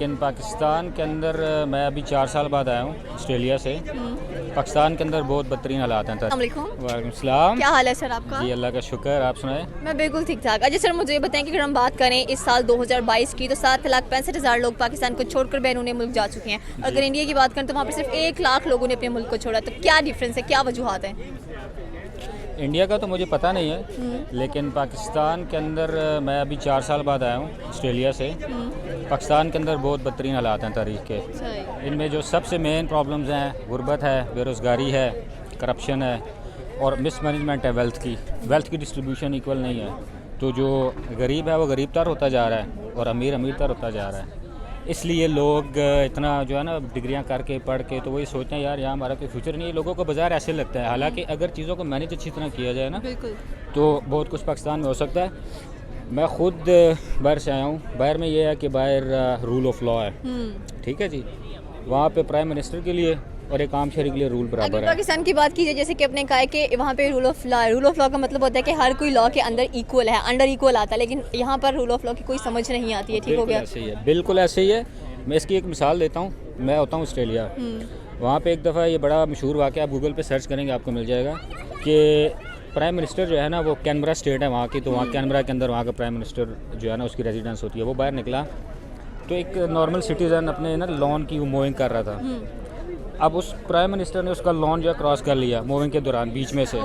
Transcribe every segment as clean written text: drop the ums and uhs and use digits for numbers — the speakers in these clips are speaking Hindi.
लेकिन पाकिस्तान के अंदर मैं अभी 4 साल बाद आया हूँ ऑस्ट्रेलिया से। पाकिस्तान के अंदर बहुत बदतरीन हालात हैं। वालेकुम सलाम। क्या हाल है सर आपका? जी अल्लाह का शुक्र, आप सुनाएं। मैं बिल्कुल ठीक ठाक। अच्छा सर, मुझे ये बताएं कि अगर हम बात करें इस साल 2022 की, तो 7,65,000 लोग पाकिस्तान को छोड़कर बैरून मुल्क जा चुके हैं। अगर इंडिया की बात करें तो वहाँ पर सिर्फ 1 लाख लोगों ने अपने मुल्क को छोड़ा। तो क्या डिफरेंस है, क्या वजूहत हैं? इंडिया का तो मुझे पता नहीं है, लेकिन पाकिस्तान के अंदर मैं अभी 4 साल बाद आया हूँ ऑस्ट्रेलिया से। पाकिस्तान के अंदर बहुत बदतरीन हालात हैं तारीख के। इनमें जो सबसे मेन प्रॉब्लम्स हैं, गुर्बत है, बेरोज़गारी है, करप्शन है और मिसमैनेजमेंट है वेल्थ की डिस्ट्रीब्यूशन इक्वल नहीं है। तो जो गरीब है वो गरीब तर होता जा रहा है और अमीर अमीर तर होता जा रहा है। इसलिए लोग इतना जो है ना डिग्रियां करके पढ़ के तो वही सोचते हैं यार यहाँ हमारा कोई फ्यूचर नहीं है। लोगों को बाजार ऐसे लगता है, हालांकि अगर चीज़ों को मैनेज अच्छी तरह किया जाए ना तो बहुत कुछ पाकिस्तान में हो सकता है। मैं ख़ुद बाहर से आया हूँ। बाहर में ये है कि बाहर रूल ऑफ लॉ है, ठीक है जी। वहाँ पे प्राइम मिनिस्टर के लिए और एक आम शहरी के लिए रूल बराबर है। पाकिस्तान की बात कीजिए, जैसे कि आपने कहा है कि वहाँ पे रूल ऑफ लॉ का मतलब होता है कि हर कोई लॉ के अंदर इक्वल है, अंडर इक्वल आता है, लेकिन यहाँ पर रूल ऑफ लॉ की कोई समझ नहीं आती है। ठीक हो गया, ऐसे ही है, बिल्कुल ऐसे ही है। मैं इसकी एक मिसाल देता हूँ। मैं होता हूँ ऑस्ट्रेलिया, वहाँ पे एक दफ़ा ये बड़ा मशहूर वाक़या, आप गूगल पे सर्च करेंगे आपको मिल जाएगा कि प्राइम मिनिस्टर जो है ना वो कैनबरा स्टेट है वहाँ की, तो वहाँ कैनबरा के अंदर वहाँ का प्राइम मिनिस्टर जो है ना उसकी रेजिडेंस होती है। वो बाहर निकला तो एक नॉर्मल सिटीज़न अपने ना लॉन की मूविंग कर रहा था। अब उस प्राइम मिनिस्टर ने उसका लॉन जो है क्रॉस कर लिया मूविंग के दौरान बीच में से।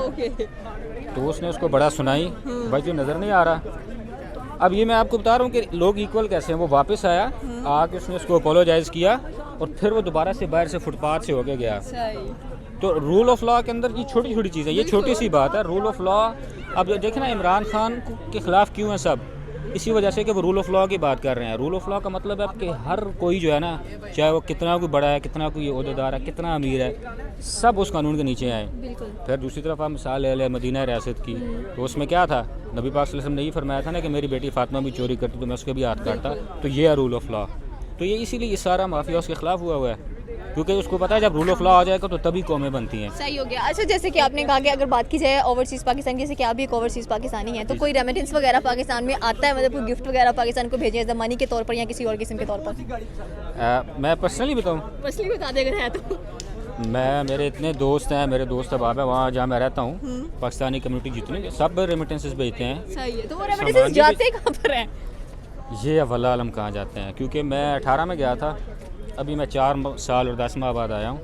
तो उसने उसको बड़ा सुनाई, भाई जो नज़र नहीं आ रहा। अब ये मैं आपको बता रहा हूँ कि लोग इक्वल कैसे हैं। वो वापस आया, आके उसने उसको अपोलोजाइज़ किया और फिर वो दोबारा से बाहर से फुटपाथ से होके गया। तो रूल ऑफ लॉ के अंदर ये छोटी छोटी चीज़ें, ये छोटी सी बात है रूल ऑफ लॉ। अब देखें ना इमरान खान के ख़िलाफ़ क्यों है सब, इसी वजह से कि वो रूल ऑफ लॉ की बात कर रहे हैं। रूल ऑफ लॉ का मतलब है कि हर कोई जो है ना, चाहे वो कितना कोई बड़ा है, कितना कोई ओहदेदार है, कितना अमीर है, सब उस कानून के नीचे आए। फिर दूसरी तरफ आप मिसाल ले लें मदीना रियासत की, तो उसमें क्या था, नबी पाक सल्लल्लाहु अलैहि वसल्लम ने यही फरमाया था ना कि मेरी बेटी फातिमा भी चोरी करती तो मैं उसके भी हाथ काटता। तो ये है रूल ऑफ लॉ। तो ये इसीलिए ये सारा माफिया उसके खिलाफ हुआ है, क्योंकि उसको पता है जब रूल ऑफ लॉ आ जाएगा तो तभी कौमें बनती हैं। सही हो गया। अच्छा, जैसे कि आपने कहा कि अगर बात की जाए ओवरसीज़ पाकिस्तान, जैसे कि आप भी एक ओवरसीज़ पाकिस्तानी हैं, तो कोई रेमिटेंस वगैरह पाकिस्तान में आता है, मतलब कोई गिफ्ट वगैरह पाकिस्तान को भेजे एज मनी के तौर पर या किसी और किस्म के तौर पर? मैं पर्सनली बताऊँ, पर्सनली बता दे अगर है तो। मेरे इतने दोस्त हैं, मेरे दोस्त अहबाब है वहाँ जहाँ मैं रहता हूँ, पाकिस्तानी कम्युनिटी जितनी सब रेमिटेंसेस भेजते हैं। सही है। तो वो रेमिटेंसेस जाते कहाँ पर हैं? ये वल्लाह आलम कहाँ जाते हैं, क्योंकि मैं 18 में गया था, अभी मैं 4 साल और 10 माह बाद आया हूँ।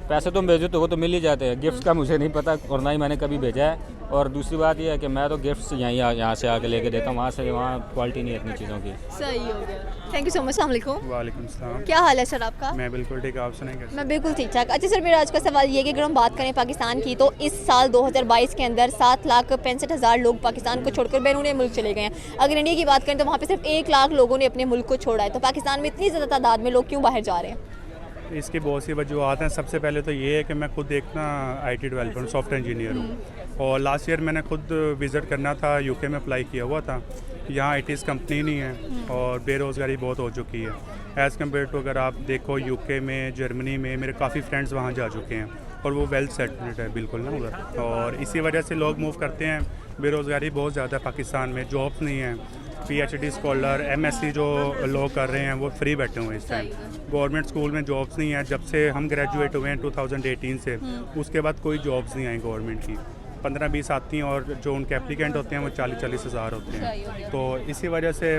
पैसे तुम भेजो तो वो तो मिल ही जाते हैं, गिफ्ट्स का मुझे नहीं पता और ना ही मैंने कभी भेजा है। और दूसरी बात ये है कि मैं तो गिफ्ट्स यहाँ से आके लेके देता हूँ, वहाँ क्वालिटी नहीं है इतनी चीज़ों की। सही हो गया। Thank you so much. अस्सलाम वालेकुम। वालेकुम सलाम। क्या हाल है सर आपका? मैं बिल्कुल ठीक, आप सुनेंगे? मैं बिल्कुल ठीक ठाक। अच्छा सर, मेरा आज का सवाल ये है कि अगर हम बात करें पाकिस्तान की, तो इस साल 2022 के अंदर 7,65,000 लोग पाकिस्तान को छोड़कर बैरून मुल्क चले गए हैं। अगर इंडिया की बात करें तो वहाँ पे सिर्फ 1 लाख लोगों ने अपने मुल्क को छोड़ा है। तो पाकिस्तान में इतनी ज़्यादा तादाद में लोग क्यों बाहर जा रहे हैं? इसकी बहुत सी वजूहत हैं। सबसे पहले तो ये है कि मैं खुद एक ना IT डेवलपर सॉफ्टवेयर इंजीनियर हूँ और लास्ट ईयर मैंने खुद विज़िट करना था, UK में अप्लाई किया हुआ था। यहाँ IT's कंपनी नहीं है और बेरोज़गारी बहुत हो चुकी है एज़ कम्पेयर टू अगर आप देखो UK में, जर्मनी में मेरे काफ़ी फ्रेंड्स वहाँ जा चुके हैं और वो वेल सेटल्ड है बिल्कुल ना उधर। और इसी वजह से लोग मूव करते हैं। बेरोज़गारी बहुत ज़्यादा है पाकिस्तान में, जॉब्स नहीं हैं। PhD स्कॉलर, MSc जो लोग कर रहे हैं वो फ्री बैठे हुए हैं इस टाइम। गवर्नमेंट स्कूल में जॉब्स नहीं है। जब से हम ग्रेजुएट हुए हैं 2018 से, उसके बाद कोई जॉब्स नहीं आई गवर्नमेंट की। 15-20 आती हैं और जो उनके एप्लीकेंट होते हैं वो 40-40 हज़ार होते हैं। तो इसी वजह से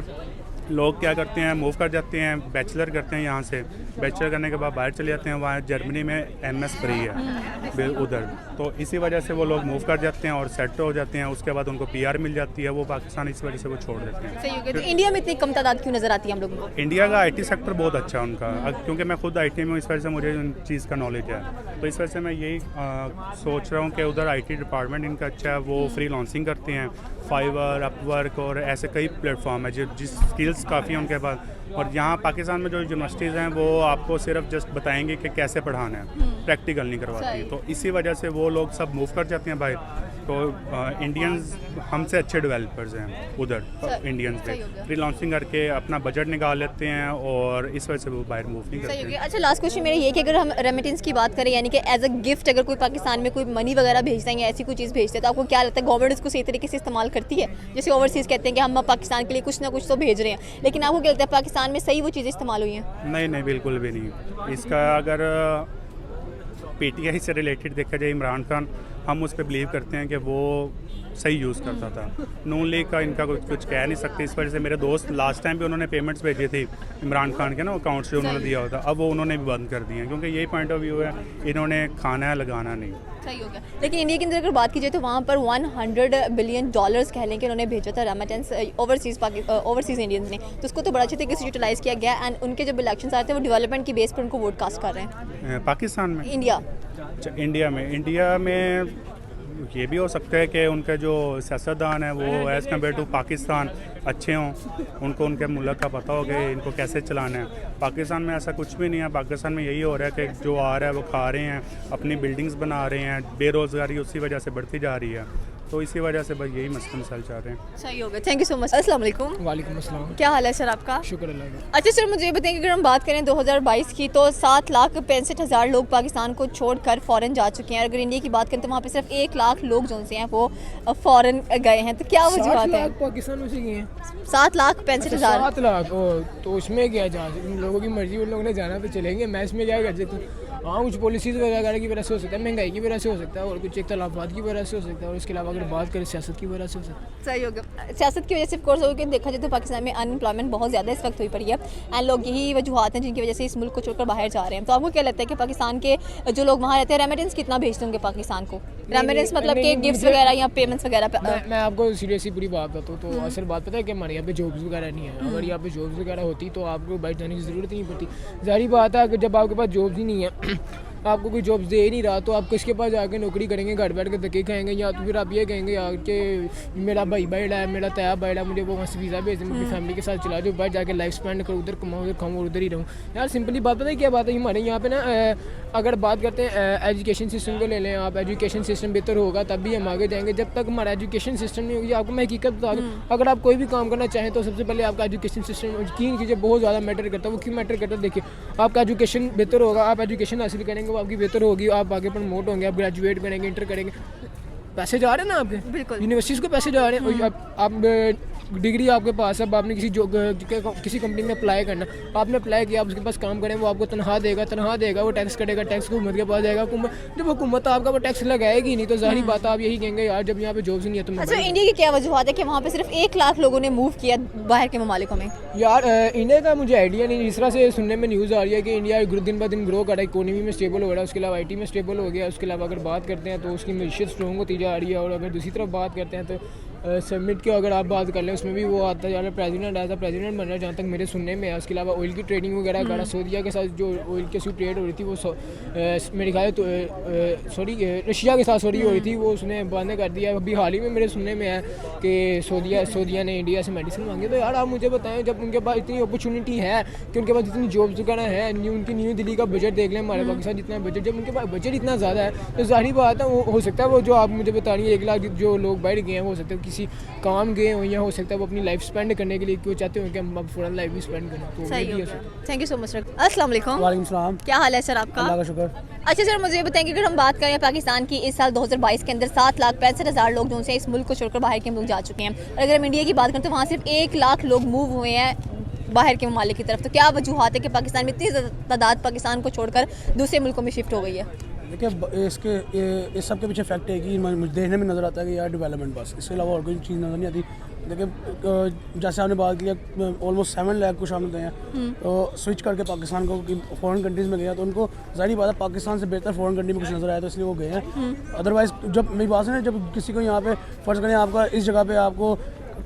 लोग क्या करते हैं, मूव कर जाते हैं, बैचलर करते हैं यहाँ से। बैचलर करने के बाद बाहर चले जाते हैं, वहाँ जर्मनी में MS फ्री है उधर। तो इसी वजह से वो लोग मूव कर जाते हैं और सेट हो जाते हैं। उसके बाद उनको PR मिल जाती है, वो पाकिस्तान इस वजह से वो छोड़ देते हैं। सही हो गया। तो इंडिया में इतनी कम तादाद क्यों नज़र आती है हम लोगों को? इंडिया का IT सेक्टर बहुत अच्छा है उनका, क्योंकि मैं खुद IT में हूँ, इस वजह से मुझे उन चीज़ का नॉलेज है। तो इस वजह से मैं यही सोच रहा हूँ कि उधर IT डिपार्टमेंट इनका अच्छा है। वो फ्री लॉन्सिंग करते हैं, फाइवर, अपवर्क और ऐसे कई प्लेटफॉर्म है जिस स्किल्स काफ़ी हैं उनके पास। और यहाँ पाकिस्तान में जो यूनिवर्सिटीज़ हैं वो आपको सिर्फ जस्ट बताएंगे कि कैसे पढ़ाना है, प्रैक्टिकल नहीं करवाती। तो इसी वजह से वो लोग सब मूव कर जाते हैं भाई। तो इंडियंस हमसे अच्छे डेवलपर्स हैं उधर इंडियंस पे, फ्री लॉन्चिंग करके अपना बजट निकाल लेते हैं और इस वजह से वो बाहर मूव नहीं सही हो करते। गया। अच्छा, लास्ट क्वेश्चन मेरा ये कि अगर हम रेमिटेंस की बात करें, यानी कि एज अ गिफ्ट अगर कोई पाकिस्तान में कोई मनी वगैरह भेजते हैं या ऐसी कोई चीज़ भेजते हैं, तो आपको क्या लगता है गवर्नमेंट उसको सही तरीके से इस्तेमाल करती है? जैसे ओवरसीज़ कहते हैं कि हम पाकिस्तान के लिए कुछ ना कुछ तो भेज रहे हैं, लेकिन आपको क्या लगता है पाकिस्तान में सही वो चीज़ें इस्तेमाल हुई हैं? नहीं नहीं, बिल्कुल भी नहीं। इसका अगर पीटीआई से रिलेटेड देखा जाए, इमरान खान, हम उस पर बिलीव करते हैं कि वो सही यूज़ करता था। नून लीग का इनका कुछ कह नहीं सकते। इस वजह से मेरे दोस्त लास्ट टाइम भी उन्होंने पेमेंट्स भेजी थी इमरान खान के ना अकाउंट से उन्होंने दिया होता, अब वो उन्होंने भी बंद कर दिए हैं, क्योंकि यही पॉइंट ऑफ व्यू है, इन्होंने खाना है लगाना नहीं। सही हो गया। लेकिन इंडिया के अंदर अगर बात की जाए तो वहाँ पर $100 बिलियन कह लें कि उन्होंने भेजा था रेमिटेंस ओवरसीज़ इंडियंस ने, तो उसको तो बड़ा अच्छे तरीके से यूटिलाइज़ किया गया। एंड उनके जब इलेक्शन आते हैं वो डेवलपमेंट की बेस पर उनको वोट कास्ट कर रहे हैं पाकिस्तान में, इंडिया। अच्छा, इंडिया में ये भी हो सकता है कि उनके जो सियासतदान है वो एज़ कम्पेयर टू पाकिस्तान अच्छे हों, उनको उनके मुल्क का पता हो कि इनको कैसे चलाना है। पाकिस्तान में ऐसा कुछ भी नहीं है। पाकिस्तान में यही हो रहा है कि जो आ रहा है वो खा रहे हैं, अपनी बिल्डिंग्स बना रहे हैं, बेरोज़गारी उसी वजह से बढ़ती जा रही है, तो इसी वजह से बस यही मसला मसाइल चाह रहे हैं। सही हो गया, थैंक यू सो मच। अस्सलाम वालेकुम। वालेकुम अस्सलाम। क्या हाल है सर आपका? शुक्र अल्लाह का। अच्छा सर, मुझे ये बताएं कि अगर हम बात करें 2022 की, तो 7,65,000 लोग पाकिस्तान को छोड़कर फ़ॉरेन जा चुके हैं। अगर इंडिया की बात करें तो वहाँ पे सिर्फ 1 लाख लोग जो से हैं वो फ़ॉरेन गए हैं, तो क्या वजूहत है? पाकिस्तान में से गए हैं 7,65,000। 7 लाख। तो उसमें क्या जहाँ से उन लोगों की मर्जी, उन लोगों ने जाना तो चलेंगे, मैं इसमें क्या कर सकता हूँ? हाँ, कुछ पॉलिसीज़ वगैरह की वजह से हो सकता है, महंगाई की वजह से हो सकता है, और कुछ इख्तलाफात की वजह से हो सकता है, और इसके अलावा अगर बात करें सियासत की वजह से हो सकता है। सही हो गया। सियासत की वजह से कोर्स हो, कि देखा जाए तो पाकिस्तान में अनएम्प्लॉयमेंट बहुत ज़्यादा इस वक्त हुई पड़ी है, एंड लोग यही वजूहत हैं जिनकी वजह से इस मुल्क को छोड़कर बाहर जा रहे हैं। तो आपको क्या लगता है कि पाकिस्तान के जो लोग वहाँ रहते हैं रेमिटेंस कितना भेजते होंगे पाकिस्तान को? रेमिटेंस मतलब कि गिफ्ट्स वगैरह या पेमेंट्स वगैरह? मैं आपको सीरियसली पूरी बात बताऊँ तो असल बात पता है कि हमारे यहाँ पे जॉब्स वगैरह नहीं है। अगर यहाँ पे जॉब्स वगैरह होती तो आपको बाहर जाने की ज़रूरत ही नहीं पड़ती। जाहिर बात है, अगर जब आपके पास जॉब्स ही नहीं है, आपको कोई जॉब्स दे ही नहीं रहा, तो आप किसके पास जाके नौकरी करेंगे? घर बैठ के धक्के खाएंगे, या तो फिर आप ये कहेंगे यार कि मेरा भाई बैठा है, मेरा तया बैठा है, मुझे वो वहाँ से वीज़ा भेज, मैं अपनी फैमिली के साथ चला जाऊँ, बाहर जाके लाइफ स्पेंड करूँ, उधर कमाऊँ, उधर खाऊँ और उधर ही रहूँ। यार सिंपली बात पता है क्या बात है? हमारे यहाँ पे ना अगर बात करते हैं एजुकेशन सिस्टम को ले लें आप, एजुकेशन सिस्टम बेहतर होगा तब भी हम आगे जाएंगे। जब तक हमारा एजुकेशन सिस्टम नहीं होगी, आपको मैं हकीकत बता दूँ, अगर आप कोई भी काम करना चाहें तो सबसे पहले आपका एजुकेशन सिस्टम, यकीन कीजिए, बहुत ज़्यादा मैटर करता है। वो क्यों मैटर करता है? देखिए, आपका एजुकेशन बेहतर होगा, आप एजुकेशन हासिल करेंगे, वो आपकी बेहतर होगी, आप आगे प्रमोट होंगे, आप ग्रेजुएट करेंगे, इंटर करेंगे, पैसे जा रहे हैं ना आपके, बिल्कुल यूनिवर्सिटीज़ को पैसे जा रहे हैं। आप डिग्री आपके पास है, अब आपने किसी कंपनी में अप्लाई करना, आपने अप्लाई किया, आप उसके पास काम करें, वो आपको तनख्वाह देगा, वो टैक्स कटेगा, टैक्स हुकूमत के पास जाएगा, जब हुकूमत आपका वो टैक्स लगाएगी नहीं तो जाहिर बात है आप यही कहेंगे यार जब यहाँ पे जॉब्स नहीं है तो मैं। अच्छा, इंडिया की क्या वजूहत है कि वहाँ पे सिर्फ 1 लाख लोगों ने मूव किया बाहर के ममालिकों में? यार इंडिया का मुझे आइडिया नहीं। इस तरह से सुनने में न्यूज़ आ रही है कि इंडिया दिन ब दिन ग्रो कर रहा है, इकोनॉमी में स्टेबल हो रहा है, उसके अलावा IT में स्टेबल हो गया, उसके अलावा अगर बात करते हैं तो उसकी मीशत स्ट्रॉन्ग होती जा रही है। और अगर दूसरी तरफ बात करते हैं तो समिट की अगर आप बात कर लें, उसमें भी वो आता है प्रेसिडेंट एज प्रेसिडेंट बन रहा है, जहाँ तक मेरे सुनने में है। उसके अलावा ऑयल की ट्रेडिंग वगैरह कर रहा है, सऊदीया के साथ जो ऑयल की ट्रेड हो रही थी वो मेरे ख्याल तो रशिया के साथ हो रही थी, वो उसने बंद कर दिया। अभी हाल ही में मेरे सुनने में है कि सऊदीया ने इंडिया से मेडिसिन मांगी। तो यार आप मुझे बताएं, जब उनके पास इतनी अपॉर्चुनिटी है कि उनके पास जितनी जॉब्स वगैरह है, उनकी न्यू दिल्ली का बजट देख लें, हमारे पाकिस्तान जितना बजट, जब उनके पास बजट इतना ज़्यादा है तो जाहिर बात है वो हो सकता है वो जो आप मुझे बता रही है 1 लाख जो लोग बैठ गए हैं, वो हो सकता है किसी काम गए हो, या हो सकता है वो अपनी लाइफ स्पेंड करने के लिए क्यों चाहते हो कि हम फ़ौरन लाइफ भी स्पेंड करें। तो सही हो गया, थैंक यू सो मच। अस्सलाम वालेकुम। वालेकुम सलाम। क्या हाल है सर आपका? अल्लाह का शुक्र। अच्छा सर, मुझे ये बताएं कि अगर हम बात करें पाकिस्तान की, इस साल 2022 के अंदर 7,65,000 लोग जो हैं इस मुल्क को छोड़कर बाहर के मुल्क जा चुके हैं, और अगर हम इंडिया की बात करें तो वहाँ सिर्फ 1 लाख लोग मूव हुए हैं बाहर के ममालिक की तरफ। तो क्या वजूहत है कि पाकिस्तान में इतनी तादाद पाकिस्तान को छोड़कर दूसरे मुल्कों में शिफ्ट हो गई है? देखिए, इस सब के पीछे फैक्ट है कि मुझे देखने में नज़र आता है कि यार डेवलपमेंट, बस इसके अलावा और कोई चीज़ नज़र नहीं आती। देखिए, जैसे आपने बात किया ऑलमोस्ट 7 लाख कुछ आमद हैं, तो स्विच करके पाकिस्तान को फॉरेन कंट्रीज़ में गया, तो उनको जाहिर बात है पाकिस्तान से बेहतर फॉरेन कंट्री में कुछ नज़र आया तो इसलिए वो गए हैं। अदरवाइज़ जब मेरी बात है ना, जब किसी को यहाँ पे फ़र्ज़ करें आपका इस जगह पे आपको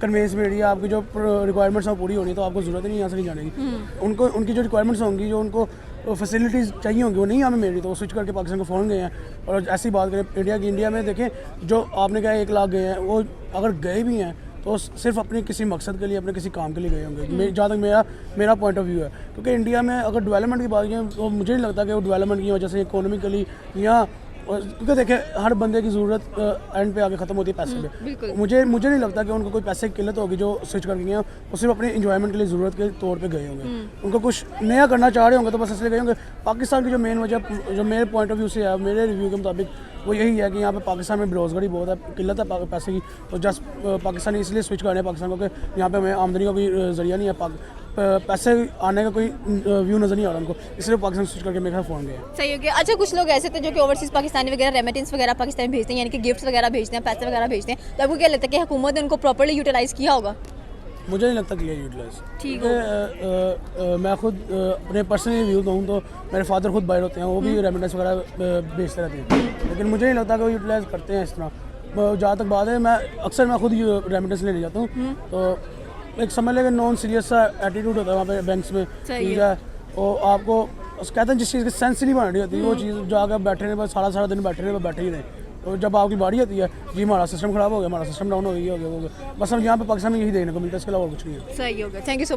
कन्वेंस मिल रही है, आपकी जो रिक्वायरमेंट्स हैं पूरी होनी, तो आपको ज़रूरत ही नहीं यहाँ से नहीं जाने की। उनको उनकी जो रिक्वायरमेंट्स होंगी, जो उनको फैसिलिटीज़ चाहिए होंगी, वो नहीं हमें मिल रही, तो वो स्विच करके पाकिस्तान को फ़ौरन गए हैं। और ऐसी बात करें इंडिया की, इंडिया में देखें जो आपने कहा 1 लाख गए हैं, वो अगर गए भी हैं तो सिर्फ अपने किसी मकसद के लिए, अपने किसी काम के लिए गए होंगे, जहाँ तक मेरा पॉइंट ऑफ व्यू है। क्योंकि इंडिया में अगर डेवलपमेंट की बात करें तो मुझे नहीं लगता कि वो डेवलपमेंट की वजह से इकोनॉमिकली या क्योंकि देखिए हर बंदे की ज़रूरत एंड पे आके ख़त्म होती है पैसे पे। बिल्कुल। मुझे नहीं लगता कि उनको कोई पैसे की किल्लत होगी जो स्विच करके गए हैं, वो सिर्फ अपने इंजॉयमेंट के लिए ज़रूरत के तौर पे गए होंगे। उनको कुछ नया करना चाह रहे होंगे तो बस इसलिए गए होंगे। पाकिस्तान की जो मेन वजह, जो मेरे पॉइंट ऑफ व्यू से है, मेरे रिव्यू के मुताबिक, वो यही है कि यहाँ पे पाकिस्तान में बेरोज़गारी बहुत है, किल्लत है पैसे की, तो जस्ट पाकिस्तान इसलिए स्विच कर रहे हैं पाकिस्तान को कि यहाँ पे हमें आमदनी का कोई ज़रिया नहीं है, पैसे आने का कोई व्यू नज़र नहीं आ रहा उनको, इसलिए पाकिस्तान स्विच करके मेरे फ़ोन गए। सही हो गया। अच्छा, कुछ लोग ऐसे थे जो कि ओवरसीज़ पाकिस्तानी वगैरह रेमिटेंस वगैरह पाकिस्तान में भेजते हैं, यानी कि गिफ्ट्स वगैरह भेजते हैं, पैसे वगैरह भेजते हैं, तो आपको क्या लगता है कि हुकूमत ने उनको प्रॉपर्ली यूटिलाइज़ किया होगा? मुझे नहीं लगता क्लियर यूटिलाइज। ठीक मैं खुद अपने पर्सनल रिव्यू दूँ तो मेरे फादर खुद बाहर होते हैं, वो भी रेमिटेंस वगैरह भेजते रहते हैं, लेकिन मुझे नहीं लगता कि वो यूटिलाइज़ करते हैं इस तरह। जहाँ तक बात है, मैं खुद रेमिटेंस लेने जाता हूँ, तो एक समझ लें कि नॉन सीरियस सा एटीट्यूड होता है वहाँ पे बैंक्स में, ठीक है, और आपको कहते हैं जिस चीज़ की सेंस नहीं बन रही होती वो चीज़ जाकर बैठे रहे, बस सारा दिन बैठे ही रहे, तो जब आपकी बारी आती है जी हमारा सिस्टम ख़राब हो गया, हमारा सिस्टम डाउन हो गया, बस हम यहाँ पे पाकिस्तान में यही देखने को मिलता है, इसके अलावा कुछ नहीं है। सही हो गया, थैंक यू सो